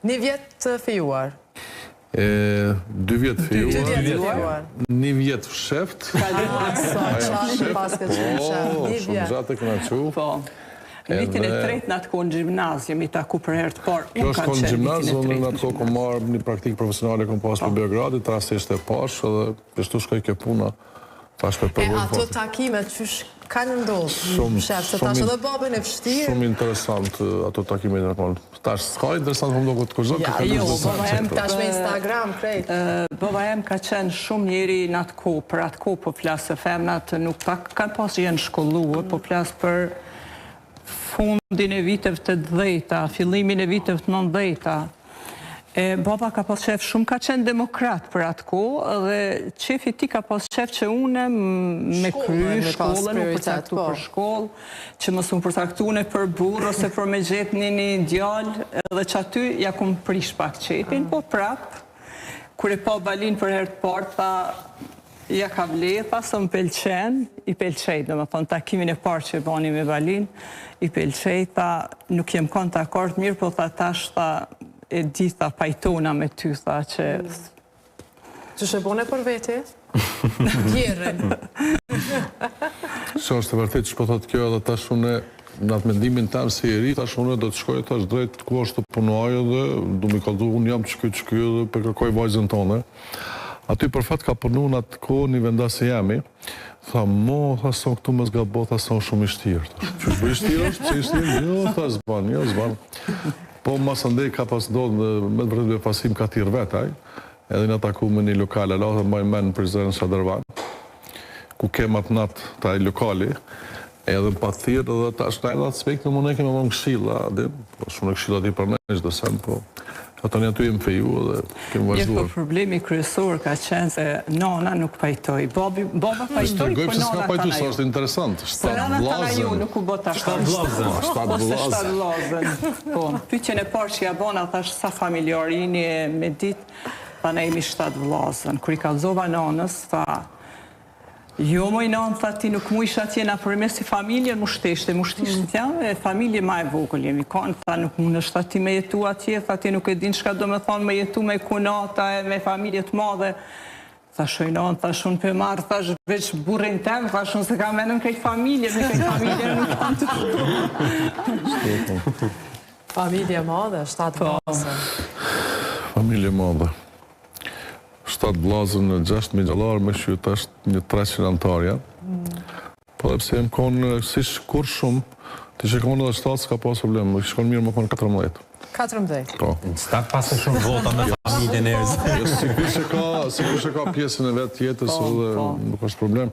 Një vjet të fejuar. 2 vjet fejuar. 1 vjet fsheft. Shumë gjatë e këna qu. Në vitin e tretë në atë kohë në gjimnazje, mi taku për herë të parë. Kjo është kohë në gjimnazje, unë në atë kohë kom marrë një praktikë profesionale, kom pas për Beogradit, rastisht e pashë, edhe pështu shkoj ke puna, tash për përvojnë. Ato takimet, qysh kanë ndodhë? Shef, se tash edhe babën e vështirë. Shumë interesant ato takimet e përvojnë. Tash s'ka interesant për më do këtë kërëzën, tash me Instagram, krejt. Baba em ka qenë shumë njeri në atë kohë, për atë kohë po flasë, femnat nuk kanë pas jenë shkolluë, po flasë për fundin e viteve të 10-ta, fillimin e viteve të 90-ta. Baba ka pas qef shumë, ka qenë demokrat për atë kohë, dhe qefi ti ka pas qef që une me kry shkollën, u përcaktu për shkollë, që mësë më përcaktu në për burë, ose për me gjetë një djallë, edhe që aty ja kum prish pak qepin, po prapë, kër e pa Balin për herë të parë, tha, ja ka vledh, pasë më pelqen, i pelqejt, dhe më thonë, takimin e parë që e bani me Balin, i pelqejt, tha, nuk jem konë të akord mirë, po tha tash, tha, e di, tha, pajtona me ty, tha, që... Që shë bone për vete? Tjerën. Që është të vërtet që po thotë kjo edhe tash une, në atë mendimin tamë si e ri, tash une do të shkoj tash drejt ku është të punuaj dhe du mi kaldu, unë jam që kjo dhe për kërkoj vajzën tonë. Aty për fat ka punu në atë kohë një vendasi jemi, tha, tha, son këtu më zgabo, tha, son shumë i shtirë. Që është bërë i shtirë është, që i shtirë? Jo, tha, zban. Po, mas ndej ka pas ndodhë, me të vërtet befasim ka tirë vetaj, edhe në taku me një lokale, la, dhe maj menë në prizrenën Shadërvan, ku kem atë natë taj lokali, edhe pa thirë, edhe ta shtajnë atë spekt në më ne keme më në këshilla, shumë në këshilla di për nejsh dhe sen, po, ata një atu jem feju dhe kemë vazhduar. Po problemi kryesor ka qenë se nana nuk pajtoj. Baba pajtoj, po nana pajtu, sa është interesant. Se nana ta na ju nuk u bota shtatë vlazën. Po, pyetjen e parë që ja bona, thash sa familjarini me ditë, tha ne jemi 7 vlazën. Kër i kalzova nanës, tha, jo moj nanë, tha ti nuk mu isha tjena përmes si familjen, mu shteshte tja, familje ma e vogël jemi kanë, tha nuk mu nështë ti me jetu atje, tha ti nuk e din shka do me thonë me jetu me kunata, me familje të madhe. Tha shojnanë, tha shumë për marë, tha veç burin tem, tha shumë se ka menëm krejt familje, me krejt familje nuk kanë të shtu. Familje madhe, 7 vlazën. Familje madhe. 7 vlazën në 6.000 gjallarë, me shyt është një 300 antarja. Po dhe pse jem konë, si shkur shumë, ti që konë edhe 7 s'ka pas problem, më shkonë mirë më konë 14. 14? Po. S'ka pasë shumë vota me familje njerëz. Sikur që ka pjesën e vetë tjetës, edhe nuk është problem.